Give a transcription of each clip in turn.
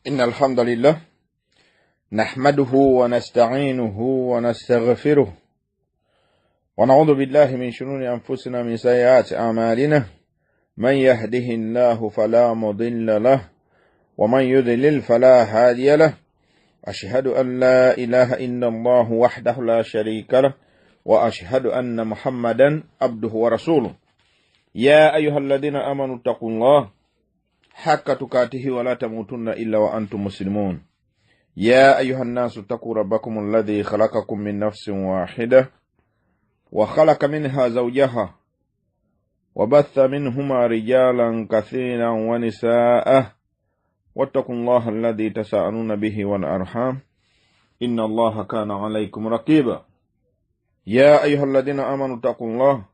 إن الحمد لله نحمده ونستعينه ونستغفره ونعوذ بالله من شرور أنفسنا من سيئات أعمالنا من يهده الله فلا مضل له ومن يضلل فلا هادي له أشهد أن لا إله إلا الله وحده لا شريك له وأشهد أن محمدا عبده ورسوله يا أيها الذين آمنوا اتقوا الله حق تقاته ولا تموتن إلا وأنتم مسلمون يا أيها الناس اتقوا ربكم الذي خلقكم من نفس واحدة وخلق منها زوجها وبث منهما رجالا كثيرا ونساء واتقوا الله الذي تساءلون به والأرحام إن الله كان عليكم رقيبا يا أيها الذين آمنوا اتقوا الله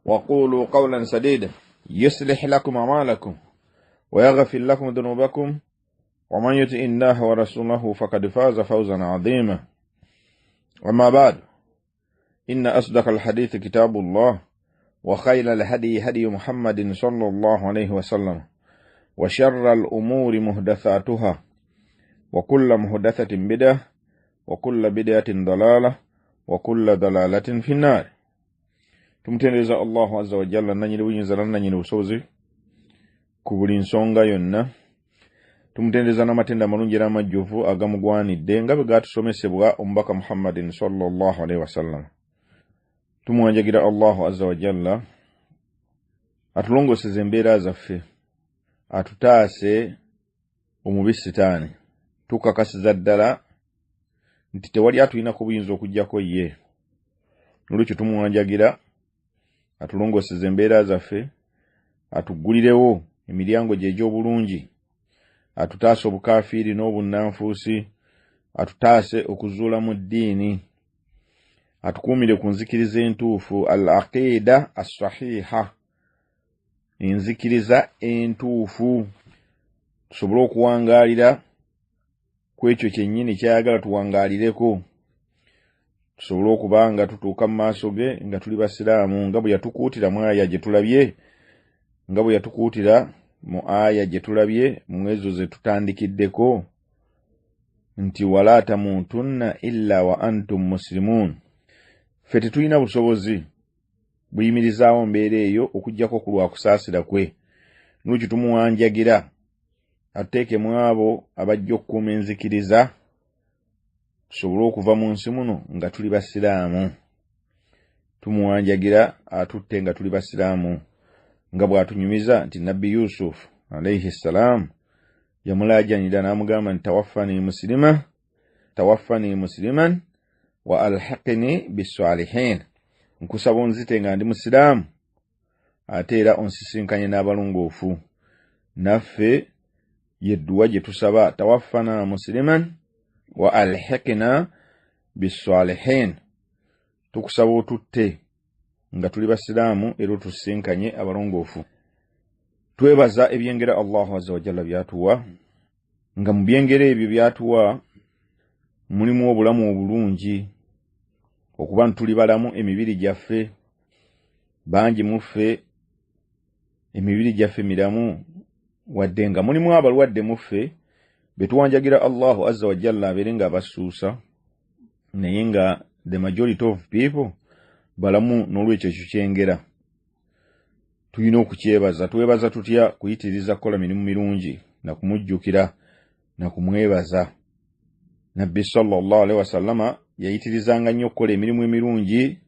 وقولوا قولا سديدا يصلح لكم أعمالكم ويغفر لكم ذنوبكم ومن يطع الله ورسوله فقد فاز فوزا عظيما أما بعد إن أصدق الحديث كتاب الله وخير الهدي هدي محمد صلى الله عليه وسلم وشر الأمور محدثاتها وكل محدثة بدعة وكل بدعة ضلالة وكل ضلالة في النار تمتنرز الله عز وجل ننجل ونزلنا ننجل وسوزي kubuli nsonga yonna tumutendereza n'amatenda amalungi era amajjuvu agamugwanidde nga bwe gatusomesebwa omubaka Muhammadin sallallahu alaihi wasallam. Tumwanjagira Allahu azza wa jalla atulongoseze embeera zaffe, atutaase omubi sitaani, tukakasiza ddala nti tewali atuyinako buyinza okujjako ye. Nolwekyo tumwanjagira atulongoseze embeera zaffe, atugulirewo emiryango gye egy'obulungi, atutaase obukafiiri n'obunnanfuusi, atutaase okuzuula mu ddiini, atukuumire ku nzikiriza entuufu, al-aqida as-sahiha, enzikiriza entuufu, tusobole okuwangaalira ku ekyo kyennyini kyayagala tuwangaalireko, tusobole okuba nga tutuuka mu maaso ge nga tuli basiraamu, nga bwe yatukuutira mu aya gye tulabye, nga bwe yatukuutira mu aya gye tulabye mu ezo ze tutandikiddeko nti wala tamutunna illa wa antum muslimun. Ffe tetulina busobozi buyimirizaawo mbeera eyo okujjako ku lwa kusaasira kwe. Nolwekyo tumuwanjagira atuteekemu abo abajja okukuuma enzikiriza, tusobole okuva mu nsi muno nga tuli basiraamu. Tumuwanjagira atutte nga tuli basiraamu, nga bw'atunyumiza nti Nabbi Yusuf alayhi salam yamulaajanira n'amugamba nti tawaffani musliman wa alhaqni bis-salihin, nkusaba onzite nga ndi musiraamu ate era onsisinkanye n'abalongoofu. Naffe yedduwa gye tusaba, tawaffana musliman wa alhaqna bis-salihin, tukusaba otutte nga tuli basiraamu era tusinkanye abalongoofu. Twebaza ebyengera Allahu azza wa jalla byatuwa, nga mu byengera ebyo byatuwa mulimu obulamu obulungi, okuba ntuli balamu emibiri gyaffe. Bangi muffe emibiri gyaffe miramu, wadde nga mulimu abalwadde muffe betuwanjagira Allahu azza wa jalla abeere nga abasuusa, naye nga the majority of people balamu. N'olwekyo ekyo kyengera tulina okukyebaza. Twebaza tutya? Kuyitiriza kukola mirimu mirungi na kumujjukira na kumwebaza. Nabbi sallallahu alaihi wasallama yayitirizanga nnyo okukola emirimu emirungi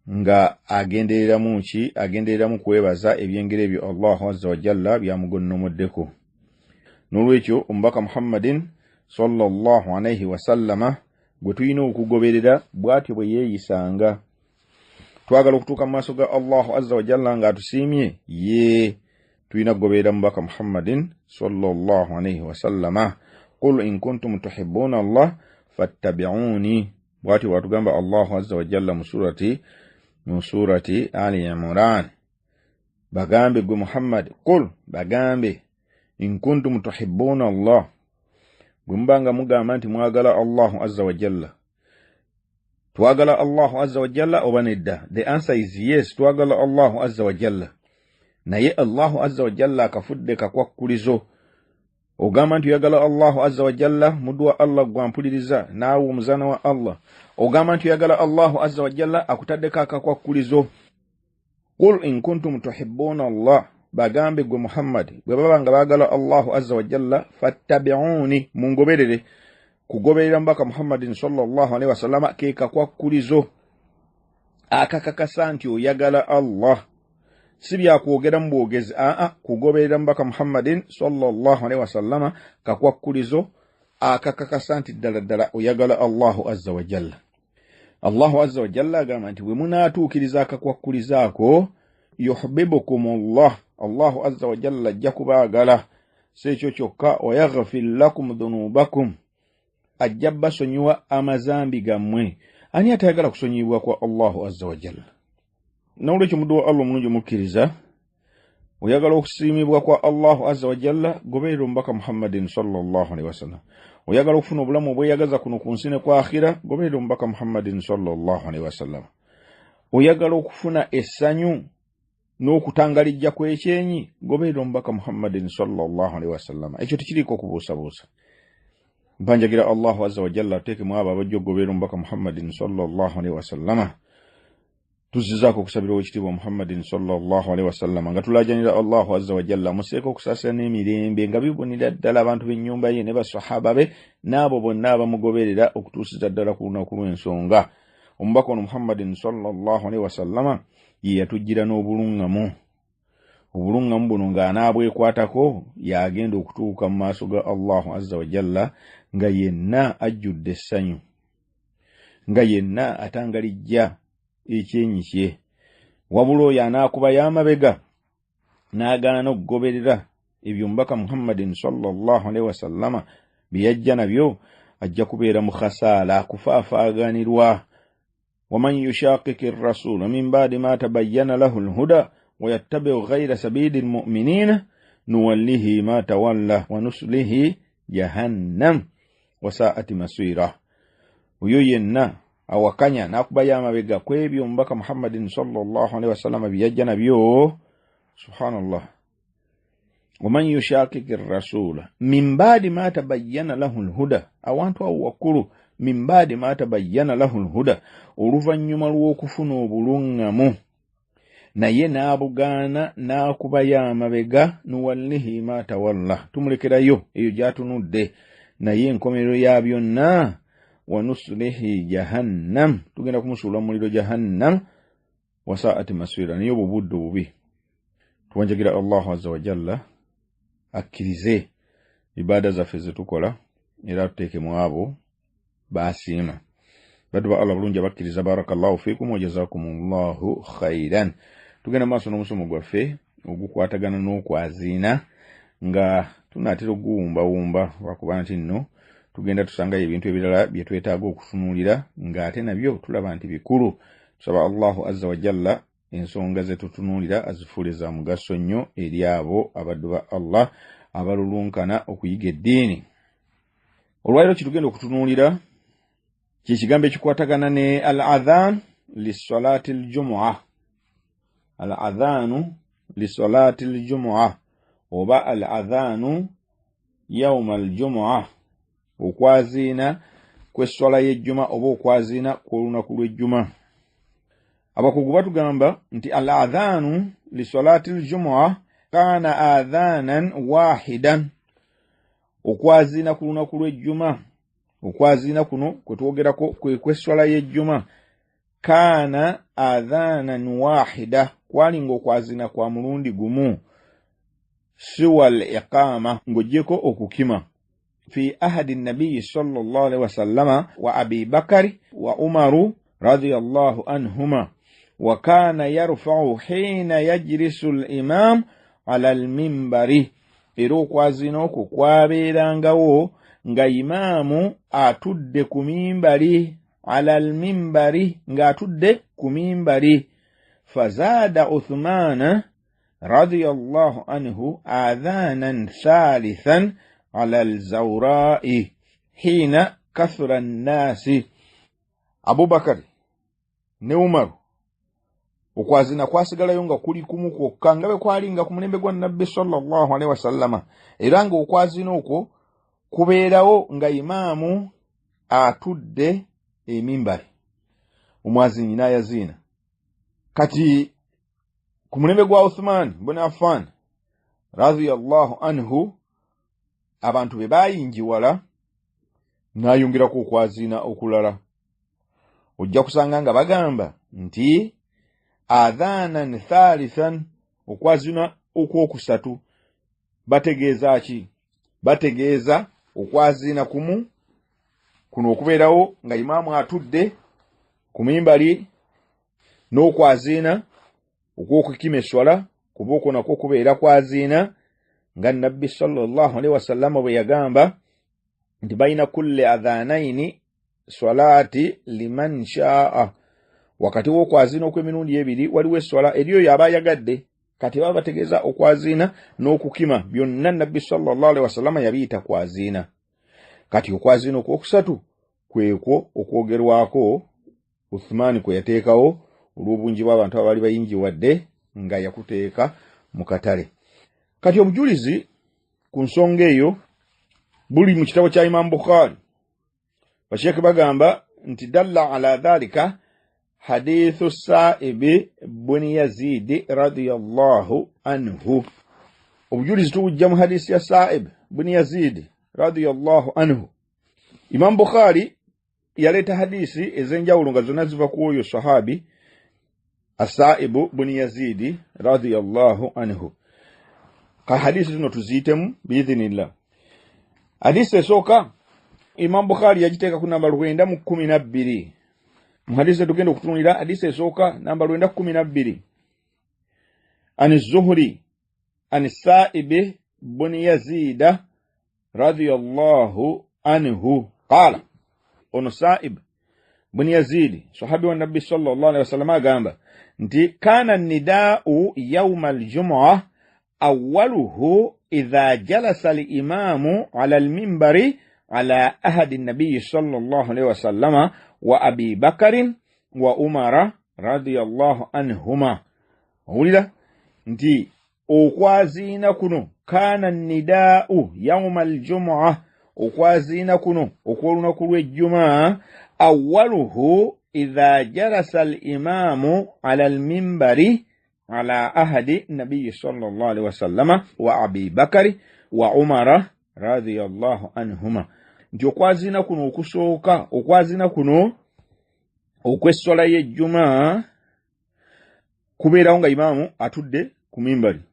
nga agendereramu ki? Agendereramu kwebaza ebyengera ebyo Allahu azza wa jalla byamugonnomoddeko. N'olwekyo omubaka Muhammadin sallallahu alaihi wasallama gwe tulina okugoberera bw'atyo bwe yeeyisanga. Twagala okutuuka mu maaso ga Allahu azza wa jalla nga atusiimye ye, tulina kugoberera mubaka Muhammadin sallallahu alaihi wasallama. Qul in kuntum tuhibbuna Allah fattabi'uni, bw'atyo bw'atugamba Allahu azza wa jalla mu surati Ali Imran. Bagambe gwe Muhammad, qul, bagambe, in kuntum tuhibbuna Allah, bwe mubanga mugamba nti mwagala Allahu azza wa jalla. Twagala Allahu azza wa jalla oba nedda? The answer is yes, twagala Allahu azza wa jalla. Naye Allahu azza wa jalla akafudde kakwakulizo ogamba nti oyagala Allahu azza wa jalla muddu wa Allah gwampuliriza naawe omuzana wa Allah ogamba nti oyagala Allahu azza wa jalla akutaddeko akakwakulizo qul in kuntum tuhibbuna Allah bagambe gwe Muhammad bwe baba nga baagala Allahu azza wa jalla fattabi'uni mungoberere kugoberera mbaka Muhammadin sallallahu alaihi wasallam ke kakwakulizo akakakasa nti oyagala Allah si bya kwogera mu bwogezi kugoberera mbaka Muhammadin sallallahu alaihi wasallam kakwakulizo akakakasa nti ddala oyagala Allahu azza wa jalla. Allahu azza wa jalla agamba nti bwe munaatuukiriza akakwakulizaako yuhibbukumullah Allahu azza wa jalla ajja kubaagala si ekyo kyokka wa yaghfir lakum dhunubakum ajja basonyiwa amazambi gammwe. Ani atayagala kusonyibwa kwa Allahu azza wa jalla? Nawulekyo muddu wa Allah omulungi omukkiriza oyagala okusiimibwa kwa Allahu azza wa jalla goberera omubaka Muhammadin sallallahu alaihi wasallam. Oyagala okufuna obulamu obweyagaza kuno ku nsi ne ku akhira goberera omubaka Muhammadin sallallahu alaihi wasallam. Oyagala okufuna essanyu n'okutangalijja kw'ekyenyi goberera omubaka Muhammadin sallallahu alaihi wasallam. Ekyo tekiriiko kubuusabuusa. Banjagira Allahu azza wa jalla ateeke mu abo abajja okugoberera omubaka Muhammadin sallallahu alaihi wasallam. Tuzizaako okusabira owekitiibwa Muhammadin sallallahu alaihi wasallam nga tulaajanira Allahu azza wa jalla museeko okusaasira n'emirembe nga bibunira ddala abantu b'ennyumba ye ne basahaba be n'abo bonna abamugoberera okutuusiza ddala ku lunaku lw'ensonga. Omubaka ono Muhammadin sallallahu alaihi wasallam ye yatujjira n'obuluŋŋamu. Obuluŋŋamu buno ng'anaabwekwatako yagenda okutuuka mu maaso ga Allahu azza wa jalla nga yenna ajjudde essanyu, nga yenna atangalijja ekyenyi kye. Wabula oyo anaakuba y'amabega n'agaana okugoberera ebyo omubaka Muhammadin sallallahu alaihi wasallama bye yajja nabyo ajja kubeera mu khasaala, kufaafaaganirwa. waman yushaqiqi rasula min ba'di ma tabayyana lahu alhuda wa yattabi' ghayra sabili almu'minina nuwallihi ma tawalla wa nuslihi jahannam wa sa'at masira. Oyo yenna awakanya n'akuba y'amabega kw'ebyo omubaka Muhammadin sallallahu alaihi wasallam bye yajja nabyo, subhanallah. waman yushaqiqi rasula min ba'di ma tabayyana lahu alhuda, awantu awo wakkulu min ba'di ma tabayyana lahu alhuda, oluvannyuma lw'okufuna obuluŋŋamu naye n'abugaana n'akuba y'amabega nuwallihi ma tawalla, tumulekerayo eyo gy'atunudde, naye enkomerero ya byonna wa nuslihi jahannam, tugenda kumusuula mu muliro jahannam wa sa'at masira, naye obwo budde bubi. Tuwanjagira Allahu azza wa jalla akkirize ibada zaffe ze tukola era tuteeke mu abo baasiima. Baddu ba Allah bulungi abakkiriza, barakallahu fiikum wa jazakumullahu khairan. Tugenda maaso n'omusomo gwaffe ogukwatagana n'okwaziina nga tunaatera okuwumbawumba lwakuba nti nno tugenda tusangayo ebintu ebirala bye twetaaga okutunuulira ng'ate nabyo tulaba nti bikulu. Tusaba Allahu azza wa jalla ensonga ze tutunuulira azifuule za mugaso nnyo eri abo abaddu ba Allah abalulunkana okuyiga eddiini. Olwaliro kitugenda okutunuulira kikigambo ekikwatagana ne al-adhan lis-salati al-jumu'ah. Al-adhanu lis-salati al-jumu'ah oba al-adhanu yawm al-jumu'ah, okwaziina kw'esswala y'ejjuma oba okwaziina kw'olunaku lw'ejjuma. Abakugu batugamba nti al-adhanu lis-salati al-jumu'ah kana adhanan wahidan, okwaziina ku lunaku lw'ejjuma, okwaziina kuno kwe twogerako kwe kw'esswala y'ejjuma, kana adhanan wahida, kwali ng'okwaziina kwa mulundi gumu, siwa al-iqama, ng'oggyeko okukima. fi ahadi nabiyyi sallallahu alaihi wasallama wa abi bakari wa umaru radiyallahu anhuma, wa kana yarfa'u hina yajlisu al-imam ala al-minbari, era okwaziina okwo kwabeerangawo nga imaamu atudde ku mimbari, ala al-minbari, ng'atudde ku mimbari. Fazada Uthmana radiyallahu anhu adhanan thalithan ala al-zawra'i hina kathura an-nasi. Abu Bakari ne Umaru okwazina kwasigalayo nga kuli kumu kwokka nga bwe kwalinga ku mulembe gwa Nabbi sallallahu alaihi wasallama, era nga okwazina okwo kubeerawo nga imaamu atudde emimbali, omwazini n'ayaziina. Kati ku mulembe gwa Uthman ibn Affan radiyallahu anhu abantu be bayingiwala n'ayongerako okwazina okulala. Ojja kusanga nga bagamba nti adhanan thalithan, okwazina okwokusatu. Bategeeza ki? Bategeeza okwazina kumu kuno okubeerawo nga imaamu atudde ku mimbali, n'okwazina okw'okukima eswala kuba okwo nakwo kubeera kwazina nga Nabbi sallallahu alaihi wasallam bwe yagamba nti baina kulli adhanaini swalaati liman shaa. Wakati w'okwazina okw'emirundi ebiri waliwo eswala eri oyo aba ayagadde. Kati baba bategeeza okwazina n'okukima byonna Nabbi sallallahu alaihi wasallam yabiyita kwazina. Kati okwazina okwokusatu kwekwo okwogerwako Uthman kwe yateekawo olw'obungi bw'abantu abaali bayingiwadde nga yakuteeka mu katale. Kati obujulizi ku nsonga eyo buli mu kitabo kya Imam Bukhari. Basheekhe bagamba nti dalla ala dhalika hadithu Sa'ib ibn Yazid radiyallahu anhu. Obujulizi tubujja mu hadisi ya Sa'ib ibn Yazid radiyallahu anhu. Imam Bukhari yaleta hadisi ezenjawulo nga zonna ziva ku oyo sahabi Sa'ib ibn Yazid radiyallahu anhu. Ka hadisi zino tuziitemu biidhinillah. Hadisi esooka Imam Bukhari yagiteeka ku namba 912. Mu hadisi tugenda okutunulira hadisi esooka namba 912. Ani Zuhri ani Sa'ib ibn Yazid radiyallahu anhu qala, ono Sa'ib ibn Yazid sahabi wa Nabbi sallallahu alaihi wasallam agamba nti kana nida'u yawma al-jum'ah awwaluhu idha jalasa al-imamu ala al-minbari ala ahadi an-nabiy sallallahu alaihi wasallam wa Abi Bakr wa Umar radiyallahu anhuma. Owulira nti okwazina kuno kana nida'u yawma al-jum'ah, okwazina kuno okw'olunaku lw'ejjuma awwaluhu idha jalasa al-imamu ala al-minbari ala ahadi nabiy sallallahu alaihi wasallam wa Abi Bakr wa Umar radiyallahu anhuma. Nti okwazina kuno okusooka, okwazina kuno okw'essola y'ejjuma kubeerawo nga imaamu atudde ku mimbali,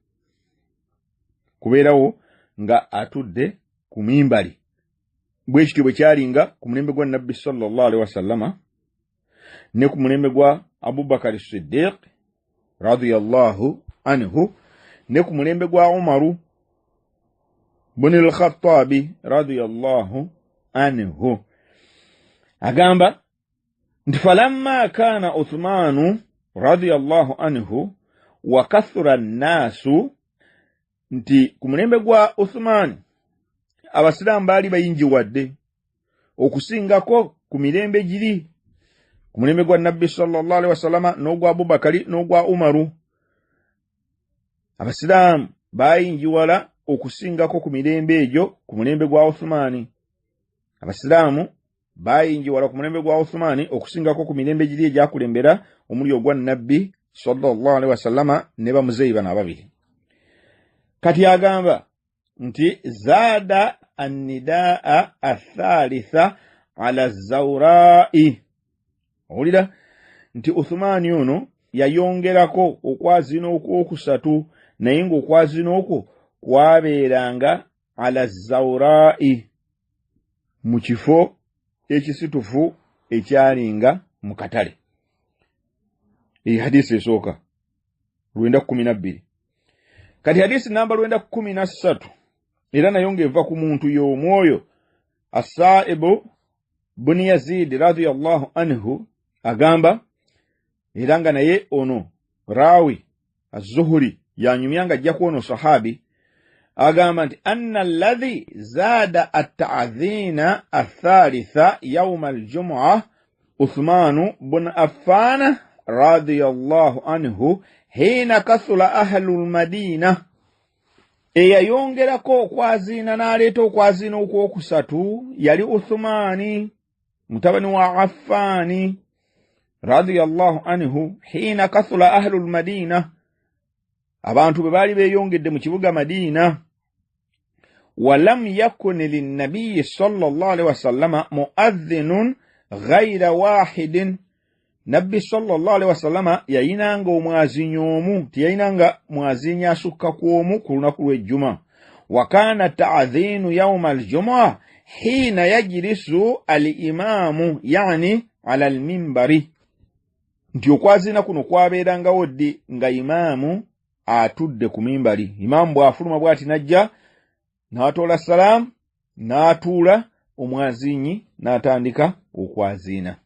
kubeerawo nga atudde ku mimbali. Bwe kityo bwe kyalinga ku mulembe gwa Nabbi sallallahu alaihi wasallama ne ku mulembe gwa Abu Bakr Siddiq radiyallahu anhu ne ku mulembe gwa Umaru ibn al-Khattab radiyallahu anhu. Agamba nti falamma kana Uthmanu radiyallahu anhu wa kathura an-nasu, nti ku mulembe gwa Uthman abasiraamu baali bayingiwadde okusingako ku mirembe giri, ku mulembe gwa Nabbi sallallahu alaihi wasallama n'ogwa Abubakari n'ogwa Umaru. Abasiraamu bayingiwala okusingako ku mirembe egyo ku mulembe gwa Uthmani. Abasiraamu bayingiwala ku mulembe gwa Uthmani okusingako ku mirembe giri egyakulembera omuli ogwa Nabbi sallallahu alaihi wasallama ne bamuzeeyi bano ababiri. Kati agamba nti zada an-nidaa athalitha ala zawra'i. Owulira nti Uthmani ono yayongerako okwazina okwokusatu, naye ng'okwazina okwo kwabeeranga ala zawra'i, mu kifo ekisitufu ekyalinga mu katale. Iyi hadisi esooka 912. Kati hadisi namba 913 era nayo ng'eva ku muntu y'omwoyo As-Sa'ib ibn Yazid radiyallahu anhu agamba, era nga naye ono rawi Az-Zuhri yanyumyanga ajja ku ono sahabi, agamba nti anna alladhi zada at-ta'dhina ath-thalitha yawm al-jum'ah Uthmanu ibn Affan radiyallahu anhu hina kathura ahlul madina eyayongerako okwazina n'aleeta okwazina okwokusatu yali Uthmani mutabani wa Affani radiyallahu anhu hina kathura ahlul madina abantu bwe baali beeyongedde mu kibuga Madina walam yakun linnabiyyi sallallahu alaihi wasallama muadhdhinun ghayra wahidin nabbi sallallahu alaihi wasallama yayinanga omwazinyi omu tiyayinanga mwazinyi asukka ku omu ku lunaku lw'ejjuma wa kana ta'dhinu yawma al-jumu'a hina yajlisu al-imamu yani ala al-minbari nti okwazina kuno kwabeerangawo ddi nga imaamu atudde ku mimbali imaamu bw'afuluma bw'ati najja n'atoola salamu n'atuula omwazinyi n'atandika okwazina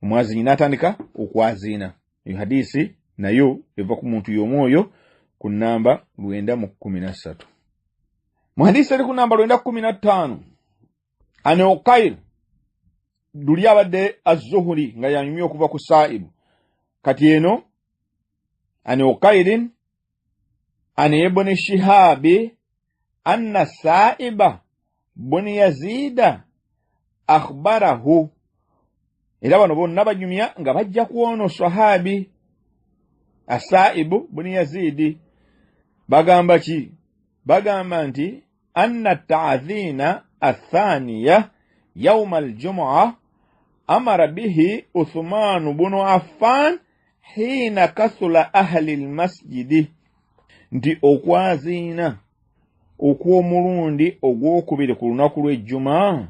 omwazinyi n'atandika okwazina eyo hadisi nayo eva ku muntu y'omwoyo ku namba 913 mu hadisi eri ku namba 915 ane Uqayl luli abadde az-Zuhri nga yanyumye okuva ku Sa'ibu kati eno ane Uqaylin ane ibn Shihabi anna Sa'iba bun Yazida akhbarahu era bano bonna banyumya nga bajja kuwono sahabi Asaibu bun Yazidi bagamba ki bagamba nti anna ta'dhina athaniya yawm al-jum'a amara bihi Uthman bun Affan hina kathura ahli al-masjid nti okwazina okw'omulundi ogwokubiri ku lunaku lw'ejjuma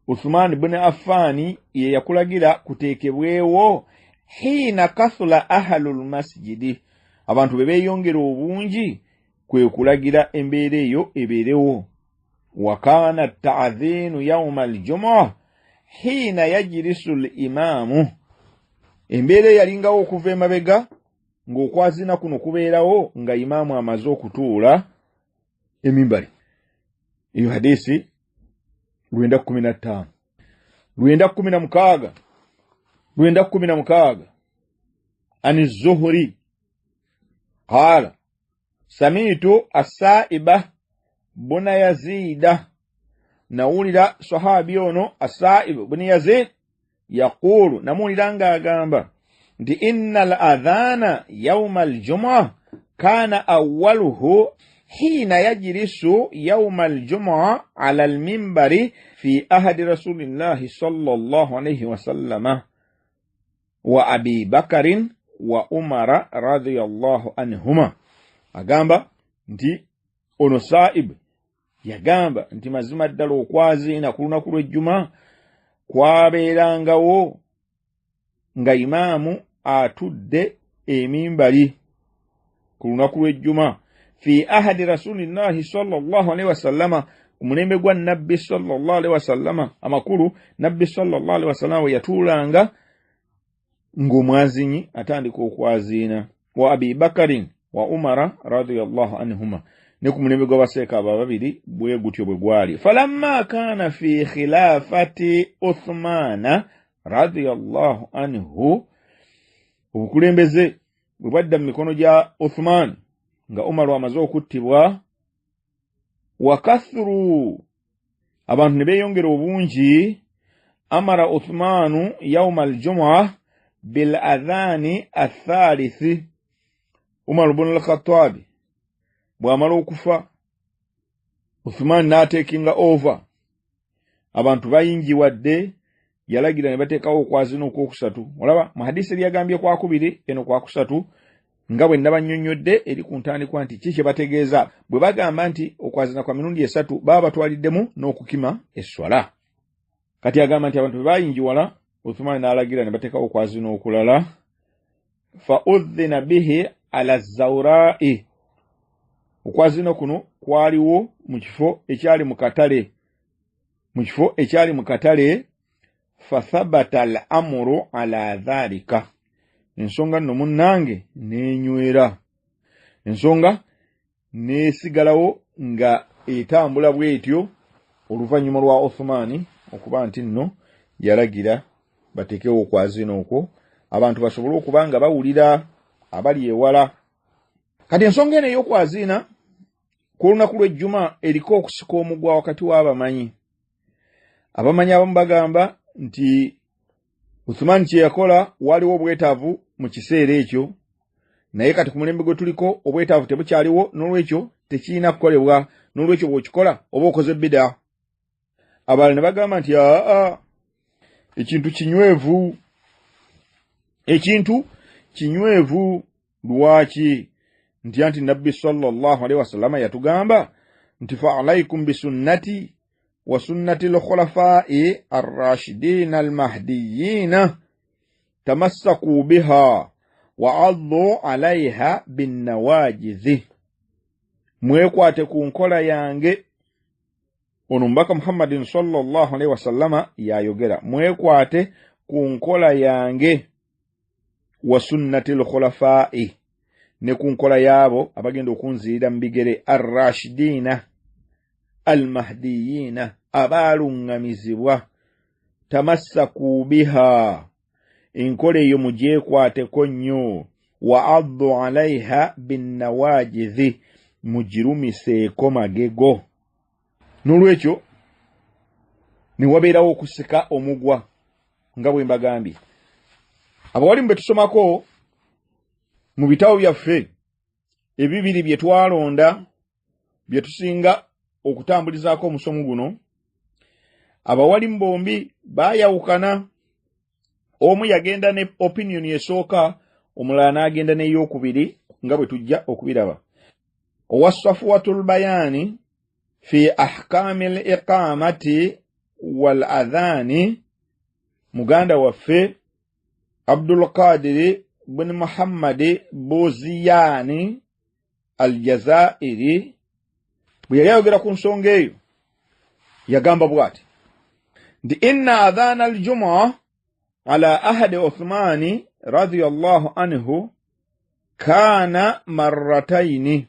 Uthman ibn Affan ye yakulagira kuteekebwewo hina kathura ahlul masjidi abantu beeyongera obungi kwe kulagira embeera eyo ebeerewo wa kana ta'dhinu yawm al-jumu'ah hina yajlisu al-imamu embeera yalingawo okuva emabega ng'okwazina kuno kubeerawo nga imaamu amaze okutuula emimbali eyo hadisi 915 916 ani Zuhri qala samitu as-Sa'iba bun Yazida nawulira sahabi ono as-Sa'ib bun Yazid yaqulu namulira nga agamba nti innal adhana yawm al-jumu'ah kana awwaluhu hina yajlisu yawm al-jumu'ah ala al-minbari fi ahdi rasulillahi sallallahu alayhi wa sallama wa Abi Bakarin wa Umara radiyallahu anhuma agamba nti ono Sa'ib yagamba nti mazima ddala okwazina ku lunaku lw'ejjuma kwabeerangawo nga imaamu atudde emimbali ku lunaku lw'ejjuma fi ahadi rasulillahi sallallahu alaihi wasallama umulembe gwa nabbi sallallahu alaihi wasallama amakulu nabbi sallallahu alaihi wasallama yatuulanga ng'omwazinyi atandika okwazina wa Abi Bakarin wa Umara radiyallahu anhuma ne ku mulembe gw'abaseeka abo babiri bwe gutyo bwe gwali falamma kana fi khilafati Uthmana radiyallahu anhu obukulembeze bwe bwadda mu mikono gya Uthman nga Umar amaze okuttibwa wa kathuru abantu ne beeyongera obungi amara Uthmanu yawm al-jumu'ah bil adhani athalithi Umar ibn al-Khattab bw'amala okufa Uthman n'atekinga over abantu bayingiwadde yalagira ne bateekawo okwazina okwokusatu olaba mu hadisi lyagambye kwakubiri eno kwakusatu nga bwe nabannyonnyodde eri ku ntandikwa nti kiki bategeeza bwe bagamba nti okwazina kwa mirundi esatu baba batwaliddemu n'okukima esswala kati agamba nti abantu bwe bayingiwala Uthman n'alagira ne bateekawo okwazina okulala fa udhina bihi ala zawra'i okwazina kuno kwaliwo mu kifo ekyali mu katale fathabata al-amru ala dhalika ensonga nno munnange n'enywera ensonga n'esigalawo nga etambula bw'etyo oluvannyuma lwa Uthmani okuba nti nno yalagira batekewo okwazina okwo abantu basobole okuba nga bawulira abali ewala. Kati ensonga eno ey'okwaziina ku lunaku lw'ejjuma eriko okusika omugwa wakati w'abamanyi. Abamanyi abamu bagamba nti Uthman kye yakola waliwo obwetaavu mu kiseera ekyo, naye kati ku mulembe gwe tuliko obwetaavu tebukyaliwo, n'olwekyo tekirina kukolebwa, n'olwekyo bw'okikola oba okoze bida. Abalala ne bagamba nti ekintu kinywevu, ekintu kinywevu. Lwaki? Nti Nabbi sallallahu alaihi wasallam yatugamba nti fa alaikum bisunnati wa sunnati al-khulafa'i ar-rashidin al-mahdiyyin tamassaku biha wa addu alaiha bin nawajiz. Mwekwate ku nkola yange. Ono mbaka Muhammadin sallallahu alaihi wasallama yayogera, mwekwate ku nkola yange wa sunnati al-khulafa'i, ne ku nkola yabo abagenda okunzirira mu bigere ar-rashidina al-mahdiyina, abalungamizibwa. Tamassaku biha, enkola eyo mugyekwateko nnyo. Wa addu alaiha bin nawajiz, mugirumiseeko magego. N'olwekyo ne wabeerawo okusika omugwa nga bwe mbagambye. Abawalimu be tusomako mu bitabo byaffe ebibiri bye twalonda bye tusinga okutambulizaako omusomo guno, abawalimu bombi baayawukana. Omu yagenda ne opinion esooka, omulala n'agenda n'eyokubiri nga bwe tujja okubiraba. Owasafwatul bayani fi ahkami al-iqamati wal adhani, muganda waffe Abdul Qadir bin Muhammad Boziyani al-Jazairi bwe yali ayogera ku nsonga eyo yagamba bw'ati nti inna adhana al-jumu'a ala ahadi Uthmani radiyallahu anhu kana marrataini.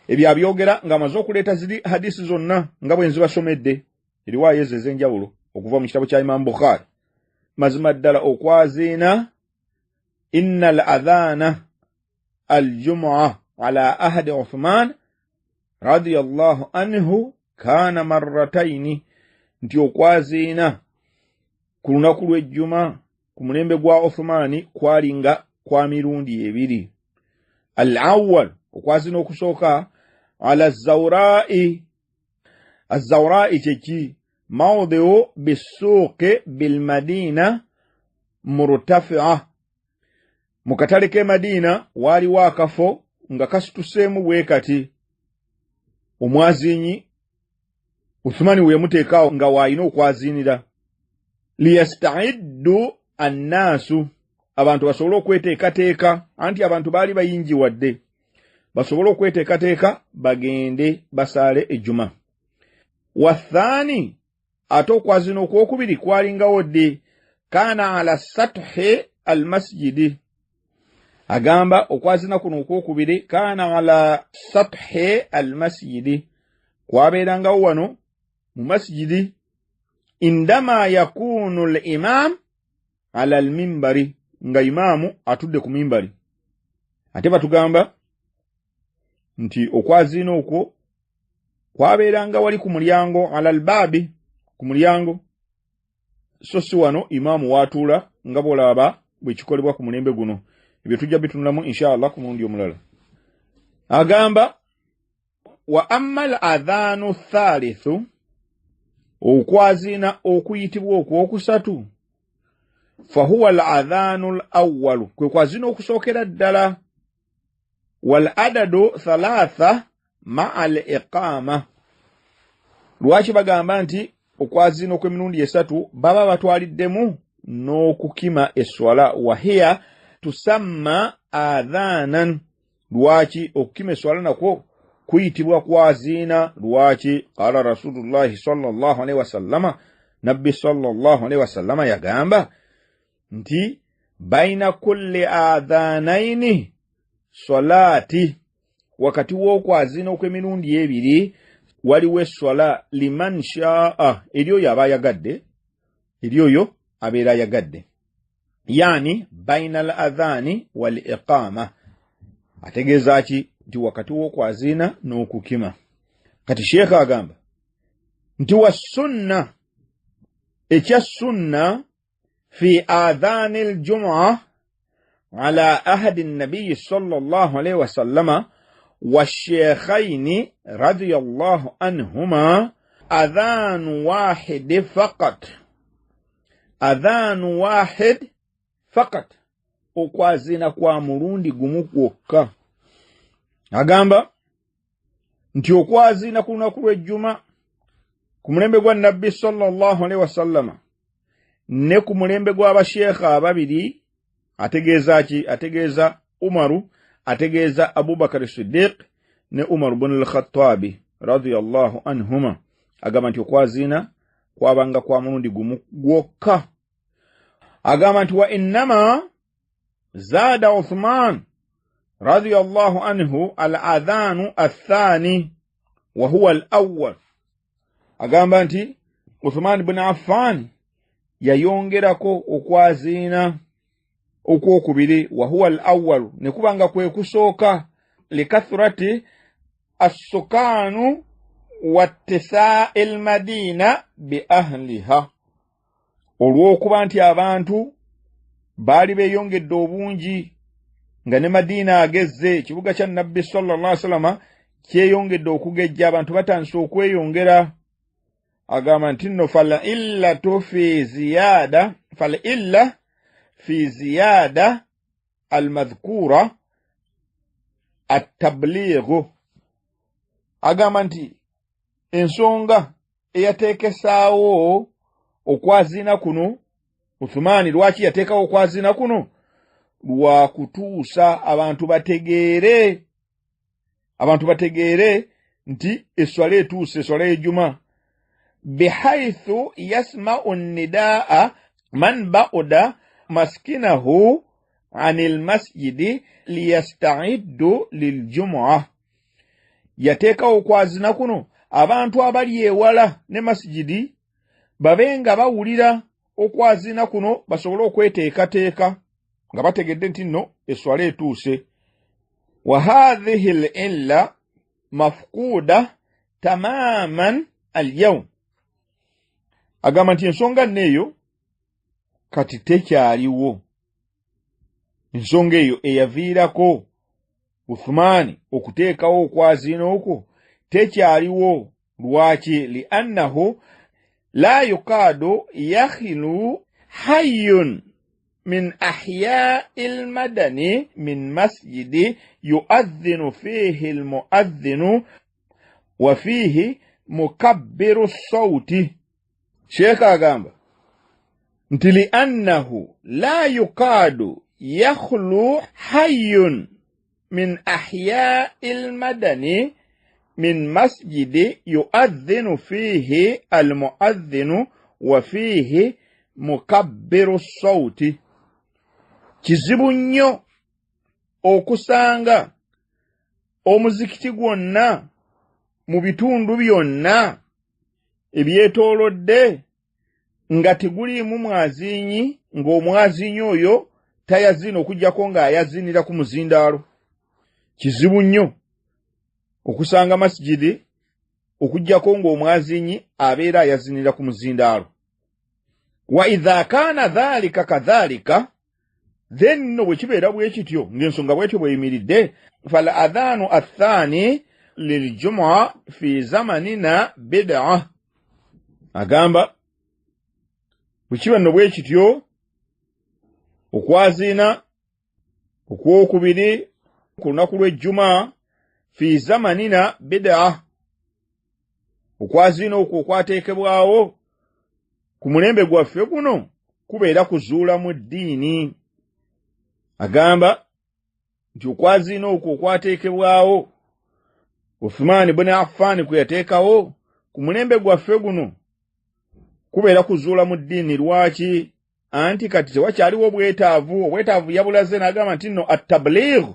Ebyo abyogera ng'amaze okuleeta ziri hadisi zonna nga bwe nzibasomedde, eriwaayo ezo ez'enjawulo okuva mu kitabo kya Imam Bukhari. Mazima ddala okwaziina inna al-adhana al-jumu'a ala ahadi Uthman radiyallahu anhu kana marrataini, nti okwaziina ku lunaku lw'ejjuma ku mulembe gwa Uthmani kwalinga kwa mirundi ebiri. Al-awwal, okwaziina okusooka ala zawra'i. Az-zawra'i kyeki? Mawdi'u bisuuqi bil Madina murtafi'a. Mu katale k'e Madina waaliwo akafo nga kasituseemu bwe kati. Omwaziinyi Uthmani we yamuteekaawo nga waayina okwaziinira. Liyasta'iddu annaasu, abantu basobole okweteekateeka, anti abantu baali bayingi wadde, basobole okweteekateeka bagende basaale ejjuma. Wathani, ate okwaziina okwokubiri kwalingawo ddi, kana ala sathi al-masjidi. Agamba okwaziina kuno okwokubiri kana ala sathi al-masjidi, kwabeerangawo wano mu masjidi. Indama yakunu al-imam ala al-mimbari, nga imaamu atudde ku mimbari. Ate batugamba nti okwaziina okwo kwabeeranga wali ku mulyango, ala al-babi, ku mulyango, so si wano imaamu waatuula nga bw'olaba bwe kikolebwa ku mulembe guno. Ebyo tujja bitunulamu inshallah ku mulundi omulala. Agamba wa amma al-adhanu thalithu, okwaziina okuyitibwa okwokusatu, fahuwa al-adhanu al-awwalu, kwe kwaziina okusookera ddala. Wal adadu thalatha ma'a al-iqama. Lwaki bagamba nti okwaziina okw'emirundi esatu baba batwaliddemu n'okukima esswala, wahiya tusamma adhanan. Lwaki okukima esswala nakwo kuyitibwa kwaziina? Lwaki? Qala Rasulullahi sallallahu alaihi wasallama, Nabbi sallallahu alaihi wasallama yagamba nti baina kulli adhanaini salati, wakati w'okwaziina okw'emirundi ebiri waliwo esswala, liman sha'a, eri oyo aba ayagadde, eri oyo abeera ayagadde. yani baina al adhani wal iqama ategeeza ki nti wakati w'okwazina n'okukima. Kati Sheikh agamba nti wa sunna ekya sunna fi adhani al jum'a ala ahdi an-nabiy sallallahu alayhi wa sallama والشيخين رضي الله عنهما أذان واحد فقط. أذان واحد فقط okwazina kwa mulundi gumu kwokka. Agamba nti okwazina ku lunaku lw'ejjuma ku mulembe gwa nabbi sallallahu alaihi wasallama ne ku mulembe gw'abasheekha ababiri ategeeza ki? Ategeeza Umaru, ategeeza Abubakar Siddiq ne Umar ibn al-Khattabi radiyallahu anhuma. Agamba nti okwazina kwabanga kwa mulundi gumu gwokka. Agamba nti wa innama zada Uthman radiyallahu anhu al-adhanu athani wa huwa al-awwal. Agamba nti Uthman ibn Affan yayongerako okwazina okwokubiri wa huwa al-awwal ne kubanga kwe kusooka likathrati as-sukanu wattisaa al-madina bi ahliha, olw'okuba nti abantu baali beeyongedde obungi nga ne Madina agezze, ekibuga kya nabbi sallallahu alaihi wasallam kyeyongedde okugejja, abantu batandise okweyongera. Agamba nti nno fal illa fi ziyada al-madhkura at-tabligh. Agamba nti ensonga eyateekesaawo okwazina kuno Uthmani, lwaki yateekawo okwazina kuno? Lwa kutuusa abantu bategeere nti eswala etuuse, eswala y'ejjuma, bihaithu yasma'u nidaa man ba'uda maskinahu anil masjidi liyasta'iddu liljum'a. Yateekawo okwazina kuno abantu abali ewala ne masjidi babenga bawulira okwazina kuno basobole okweteekateeka nga bategedde nti nno eswala etuuse. Wa hadhihi al-illa mafquda tamaman al-yawm. Agamba nti ensonga neeyo kati tekyaliwo. Ensonga eyo eyaviirako Uthmani okuteekawo okwazina okwo tekyaliwo. Lwaki? Li'annahu la yukadu yakhilu hayyun min ahya'il madani min masjidi yu'adhdhinu fihi al-mu'adhdhinu wa fihi mukabbiru as-sawti. Sheikh agamba nti li'annahu la yukadu yakhlu hayyun min ahya'il madani min masjidi yu'adhdhinu fihi al-mu'adhdhinu wa fihi mukabbiru as-sawti. Kizibu nnyo okusanga omuzikiti gwonna mu bitundu byonna ebyetoolodde nga teguliimu mwazinyi, ng'omwazinyi oyo tayazina okuggyako ng'ayazinira ku muzindaalo. Kizibu nnyo okusanga masjidi okuggyako ng'omwazinyi abeera ayazinira ku muzindaalo. Wa idha kana dhalika kadhalika, then no bwe kibeera bwe kityo ng'ensonga bwetyo bweyimiridde, fal adhanu athani liljum'a fi zamanina bid'a. Agamba bwe kiba nno bwe kityo okwazina okwokubiri ku lunaku lw'ejjuma fi zamanina bid'a, okwazina okwo okwateekebwawo ku mulembe gwaffe guno kubeera kuzuula mu ddiini. Agamba nti okwazina okwo okwateekebwawo Uthman ibn Affan kwe yateekawo ku mulembe gwaffe guno kubeera kuzuula mu ddiini. Lwaki? Anti kati tewakyaliwo obwetaavu yabulaze n'agamba nti nno at-tabligh,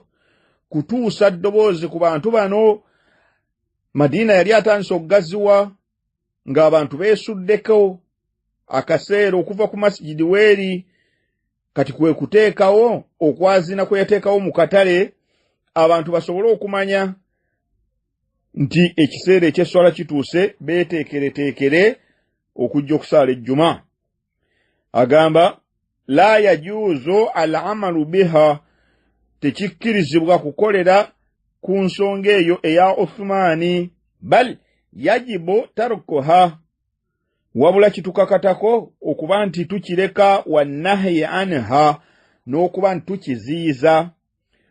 kutuusa ddoboozi ku bantu bano. Madina yali atandise okugaziwa ng'abantu beesuddeko akaseera okuva ku masjidi weeri kati kwe kuteekawo okwazina kwe yateekawo mu katale abantu basobole okumanya nti ekiseera eky'esswala kituuse beeteekereteekere okujja okusaala ejjuma. Agamba la yajuuzu al-amalu biha, tekikkirizibwa kukolera ku nsonga eyo eya Uthmani, bal yajibu tarkuha, wabula kitukakatako okuba nti tukireka, wa nahyi anha, n'okuba nti tukiziyiza,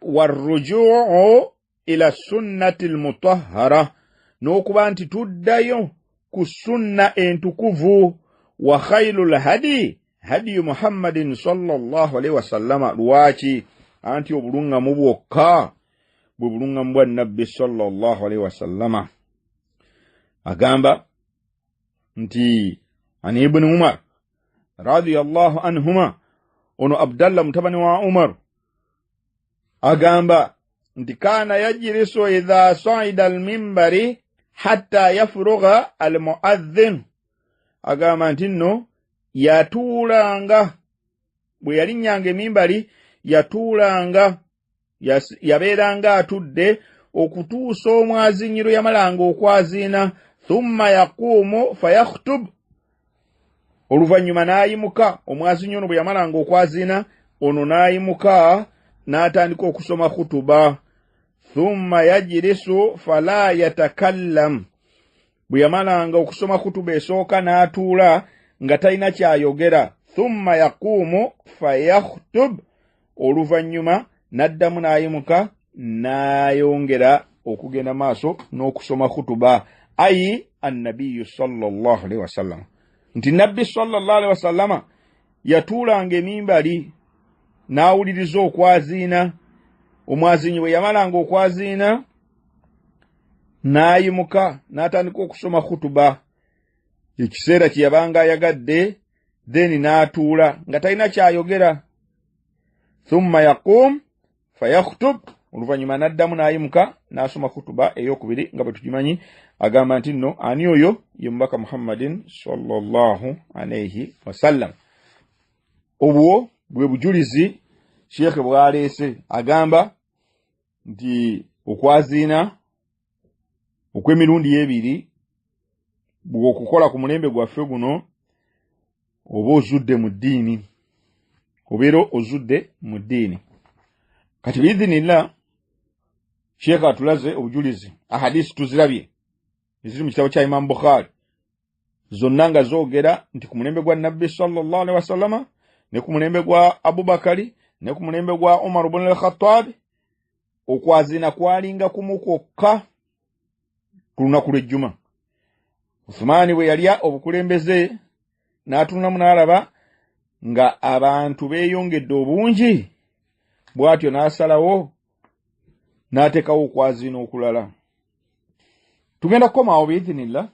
warrujuu ila sunnati almutahhara, n'okuba nti tuddayo ku sunna entukuvu, wa khayrul hadi hadi Muhammadin sallallahu alaihi wasallama. Lwaki? Anti obulungamu bwokka bwe bulungamu bwa nabbi sallallahu alaihi wasallama. Agamba nti ani ibn Umar radiyallahu anhuma, ono Abdallah mutabani wa Umar, agamba nti kana yajlisu idha sa'ida al-minbari hatta yafrugha al-mu'adhdhin. Agamba nti nno yatuulanga, bwe yalinnyanga emimbali yatuulanga, yabeeranga atudde okutuusa omwazinyiro yamalanga okwaziina, thumma yaqumu fayakhutub, oluvannyuma n'ayimuka. Omwazinyi ono bwe yamalanga okwaziina, ono n'ayimuka n'atandika okusoma khutuba. Thumma yajlisu fala yatakallam, bwe yamalanga okusoma khutuba esooka n'atuula nga talina kyayogera. Thumma yaqumu fayakhutub, oluvannyuma n'addamu n'ayimuka n'ayongera okugenda maaso n'okusoma khutuba. Ayi annabiyu sallallahu alaihi wasallam, nti nabbi sallallahu alaihi wasallama yatuulanga emimbali n'awuliriza okwaziina. Omwazinyi bwe yamalanga okwaziina n'ayimuka n'atandika okusoma khutuba, ekiseera kye yabanga ayagadde, then n'atuula nga talina kyayogera. Thumma yaqum fayakhutub, oluvannyuma n'addamu n'ayimuka n'asoma khutuba ey'okubiri nga bwe tugimanyi. Agamba nti nno ani oyo? Ye mubaka Muhammadin sallallahu alaihi wasallam. Obwo bwe bujulizi Sheikh bw'aleese. Agamba nti okwaziina okw'emirundi ebiri bw'okukola ku mulembe gwaffe guno, oba ozudde mu ddiini, obeera ozudde mu ddiini. Kati biidhinillah Sheikh atulaze obujulizi, ahadisi tuzirabye eziri mu kitabo kya Imam Bukhari, zonna nga zoogera nti ku mulembe gwa nabbi sallallahu alaihi wasallama, ne ku mulembe gwa Abubakari, ne ku mulembe gwa Umar ibn al-Khattab, okwaziina kwalinga kumu kwokka ku lunaku lw'ejjuma. Uthmani bwe yalya obukulembeze n'atuunamu n'alaba nga abantu beeyongedde obungi, bw'atyo n'asalawo n'ateekawo okwaziina okulala. Tugenda kukomawo biidhinillah,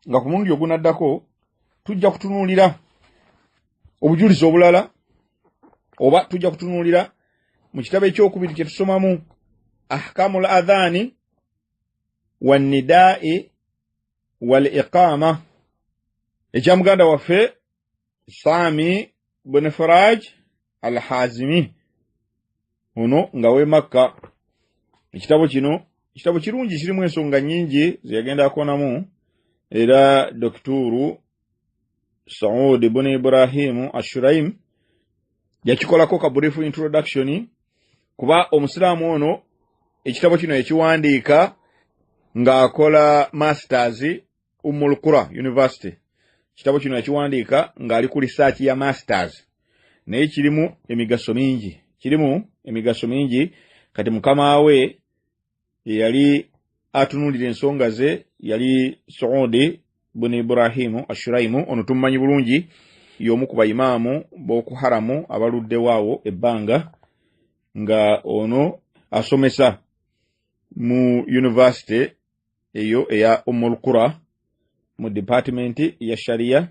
nga ku mulundi ogunaddako tujja kutunuulira obujulizi obulala, oba tujja kutunuulira mu kitabo ekyokubiri kye tusomamu ahkamul adhaani wan nidaa'i wal iqaama, ekya muganda waffe Sami bin Faraj al-Hazimi, ono nga w'e Makka. Ekitabo kino kitabo kirungi, kirimu ensonga nnyingi ze yagenda akonamu, era Dokituru Saud ibn Ibrahim Ashuraim yakikolako ka brief introduction, kuba omusiraamu ono ekitabo kino ekiwandiika ng'akola masters Ummul Qura University. Kitabo kino ekiwandiika ng'ali ku research ya masters, naye kirimu emigaso mingi. Kati mukama we yali atunuulira ensonga ze yali Saudi ibn Ibrahim Ashuraim, ono tumumanyi bulungi, y'omu ku bayimaamu b'oku haramu abaluddewo ebbanga, nga ono asomesa mu university eyo eya Ummul Qura mu department ya Sharia.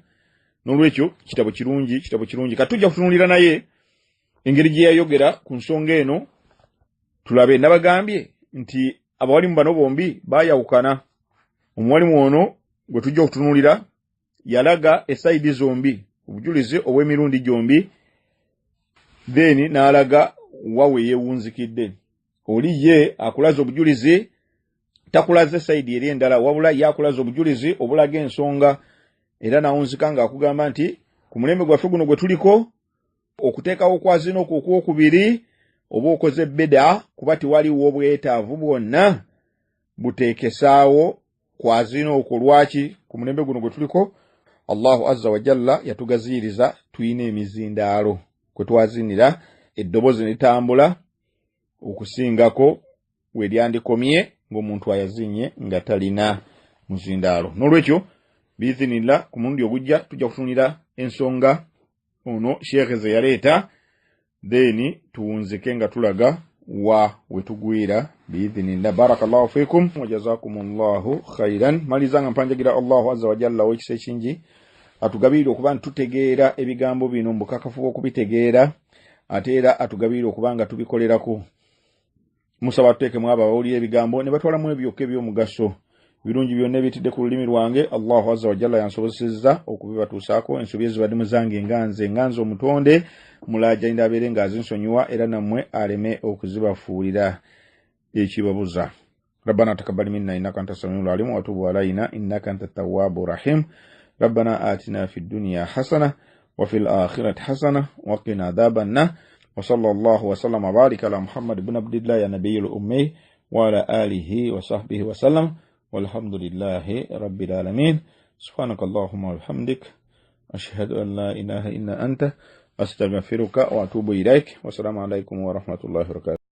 N'olwekyo kitabo kirungi. Katujja kutunuulira naye engeri gye yayogera ku nsonga eno, tulabe. Nabagambye nti abawalimu bano bombi baayawukana. Omuwalimu ono gwe tujja okutunuulira yalaga esaidi zombi, obujulizi obw'emirundi gyombi, then n'alaga wawe yeewunzikidde. Oli ye akulaza obujulizi takulaze saidi eri endala wabula yakulaza obujulizi obulaga ensonga era nawunzika ng'akugamba nti ku mulembe gwaffe guno gwe tuliko okuteekawo kwa zina okwokubiri oba okoze beda kuba tiwaliwo obwetaavu bwonna buteekesaawo kwa zina okwo. Lwaki? Ku mulembe guno gwe tuliko Allahu azza wa jalla yatugaziyiriza tuyina emizindaalo kwe twazinira eddobozi ne litambula okusingako we lyandikomye ng'omuntu ayazinye nga talina muzindaalo. N'olwekyo biizinillah ku mulundi ogujja tujja kutunira ensonga ono sheekhe ze yaleeta then tuwunzike nga tulaga wa wetugwira biizinillah. Barakallahu fikum wa jazakumullahu khairan. Maliza nga mpanjagira Allahu azza wa jalla w'ekisa ekingi atugabirire okuba ntutegeera ebigambo bino mu bukakafu bw'okubitegeera ate era atugabirire okuba nga tubikolerako. Musaba tuteekemu abo abawulira ebigambo ne batwalamu ebyokka eby'omugaso. Birungi byonna ebitidde ku lulimi lwange Allahu azza wa jalla yansobozesezza okubibatuusaako. Ensobi ezibadde muzange nganze omutonde mulaajanira abeere ng'azinsonyiwa era nammwe aleme okuzibafuulira ekibabuza. ربنا تقبل منا إنك أنت السميع العليم وتب علينا إنك أنت التواب الرحيم. ربنا آتنا في الدنيا حسنة وفي الآخرة حسنة وقنا عذاب النار. وصلى الله وسلم وبارك على محمد بن عبد الله يا نبي الأمي وعلى آله وصحبه وسلم والحمد لله رب العالمين. سبحانك اللهم وبحمدك أشهد أن لا إله إلا أنت أستغفرك وأتوب إليك. والسلام عليكم ورحمة الله وبركاته.